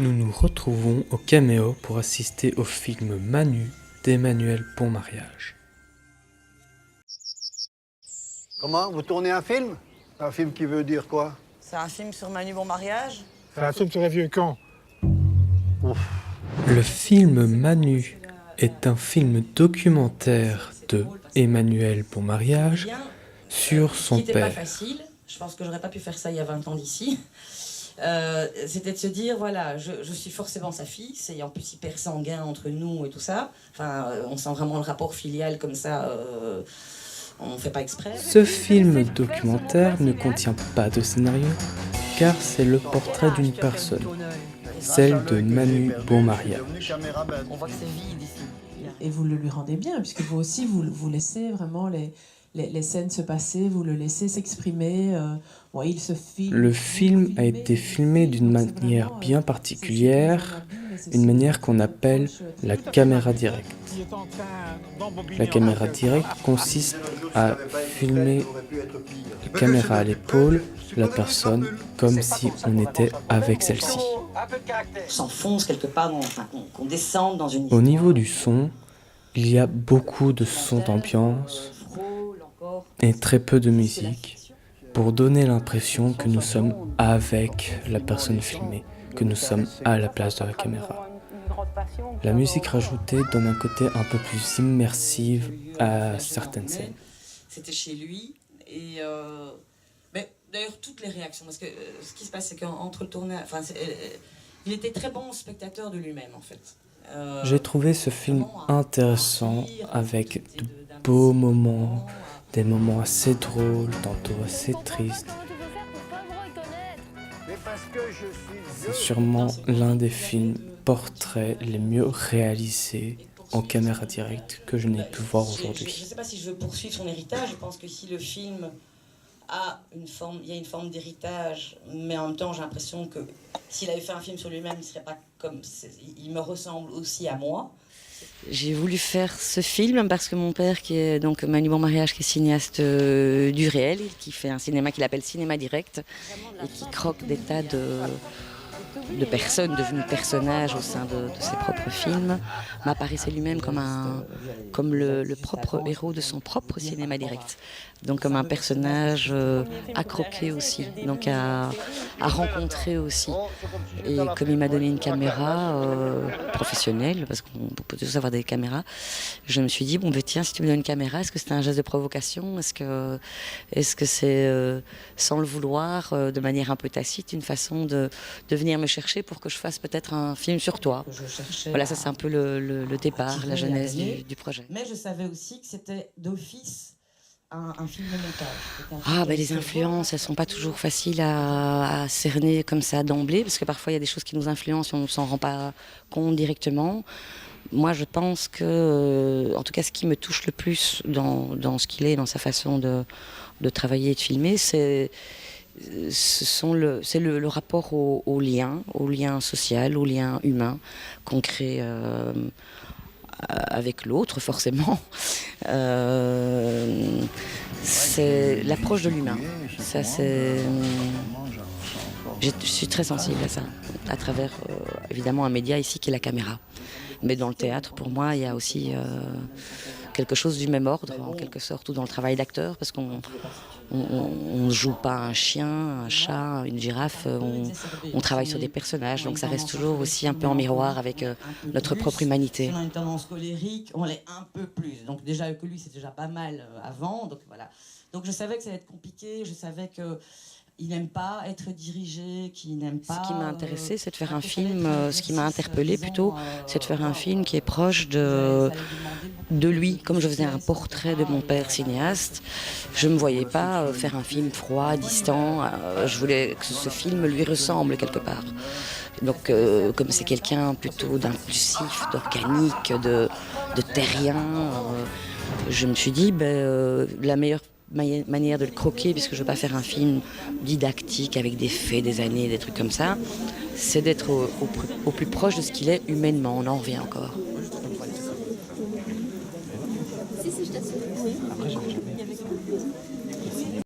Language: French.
Nous nous retrouvons au Caméo pour assister au film Manu d'Emmanuel Bonmariage. Comment? Vous tournez un film? Un film qui veut dire quoi? C'est un film sur Manu Bonmariage? C'est un film sur les vieux camps. Le film Manu est un film documentaire de Emmanuel Bonmariage sur son Qui n'était pas père. facile. Je pense que j'aurais pas pu faire ça il y a 20 ans d'ici. C'était de se dire, voilà, je suis forcément sa fille, c'est en plus hyper sanguin entre nous et tout ça. Enfin, on sent vraiment le rapport filial comme ça, on ne fait pas exprès. Ce film documentaire ne contient pas de scénario, car c'est le portrait d'une personne, celle de Manu Bonmariage. On voit que c'est vide ici. Et vous le lui rendez bien, puisque vous aussi, vous laissez vraiment les scènes se passer, vous le laissez s'exprimer. Il se filme. Le film a été filmé d'une manière bien particulière, une manière qu'on appelle la caméra directe. La caméra directe consiste à filmer la caméra à l'épaule, la personne, comme si on était avec celle-ci. On s'enfonce quelque part, qu'on descende dans une... Au niveau du son, il y a beaucoup de sons d'ambiance et très peu de musique pour donner l'impression que nous sommes avec la personne filmée, que nous sommes à la place de la caméra. La musique rajoutée donne un côté un peu plus immersif à certaines scènes. C'était chez lui et mais d'ailleurs toutes les réactions, parce que ce qui se passe c'est qu'entre le tournage, il était très bon spectateur de lui-même en fait. J'ai trouvé ce film intéressant avec de beaux moments, des moments assez drôles, tantôt assez tristes. C'est sûrement l'un des films portraits les mieux réalisés en caméra directe que je n'ai pu voir aujourd'hui. Je ne sais pas si je veux poursuivre son héritage. Je pense que si le film a une forme, il y a une forme d'héritage, mais en même temps j'ai l'impression que s'il avait fait un film sur lui-même, il serait pas comme, il me ressemble aussi à moi. J'ai voulu faire ce film parce que mon père, qui est donc Manu Bonmariage, qui est cinéaste du réel, qui fait un cinéma qu'il appelle cinéma direct et qui croque des tas de personnes devenues personnages au sein de ses propres films, m'apparaissait lui-même comme le propre héros de son propre cinéma direct. Donc comme un personnage à croquer aussi, donc à rencontrer aussi. Et comme il m'a donné une caméra professionnelle, parce qu'on peut tous avoir des caméras, je me suis dit, bon, tiens, si tu me donnes une caméra, est-ce que c'est un geste de provocation? Est-ce que c'est, sans le vouloir, de manière un peu tacite, une façon de venir me chercher pour que je fasse peut-être un film sur toi? Voilà, ça c'est un peu le départ, la genèse du projet. Mais je savais aussi que c'était d'office un film de montage. Les influences, elles sont pas toujours faciles à cerner comme ça d'emblée, parce que parfois il y a des choses qui nous influencent et on ne s'en rend pas compte directement. Moi, je pense que, en tout cas, ce qui me touche le plus dans ce qu'il est, dans sa façon de travailler et de filmer, c'est le rapport au lien social, au lien humain qu'on crée avec l'autre, forcément. C'est l'approche de l'humain. Ça, je suis très sensible à ça, à travers évidemment un média ici qui est la caméra. Mais dans le théâtre, pour moi, il y a aussi quelque chose du même ordre, en quelque sorte, ou dans le travail d'acteur, parce qu'on ne joue pas un chien, un chat, une girafe, on travaille sur des personnages, donc ça reste toujours aussi un peu en miroir avec notre propre humanité. Si on a une tendance colérique, on l'est un peu plus. Donc déjà que lui, c'est déjà pas mal avant, donc voilà. Donc je savais que ça allait être compliqué, je savais que il n'aime pas être dirigé, qu'il n'aime pas... Ce qui m'a intéressé, c'est de faire un film, ce qui m'a interpellé plutôt, c'est de faire un film qui est proche de lui. Comme je faisais un portrait de mon père cinéaste, je ne me voyais pas faire un film froid, distant. Je voulais que ce film lui ressemble quelque part. Donc, comme c'est quelqu'un plutôt d'impulsif, d'organique, de terrien, je me suis dit, la meilleure manière de le croquer, puisque je ne veux pas faire un film didactique avec des faits, des années, des trucs comme ça, c'est d'être au plus proche de ce qu'il est humainement. On en revient encore. Si, je t'assure.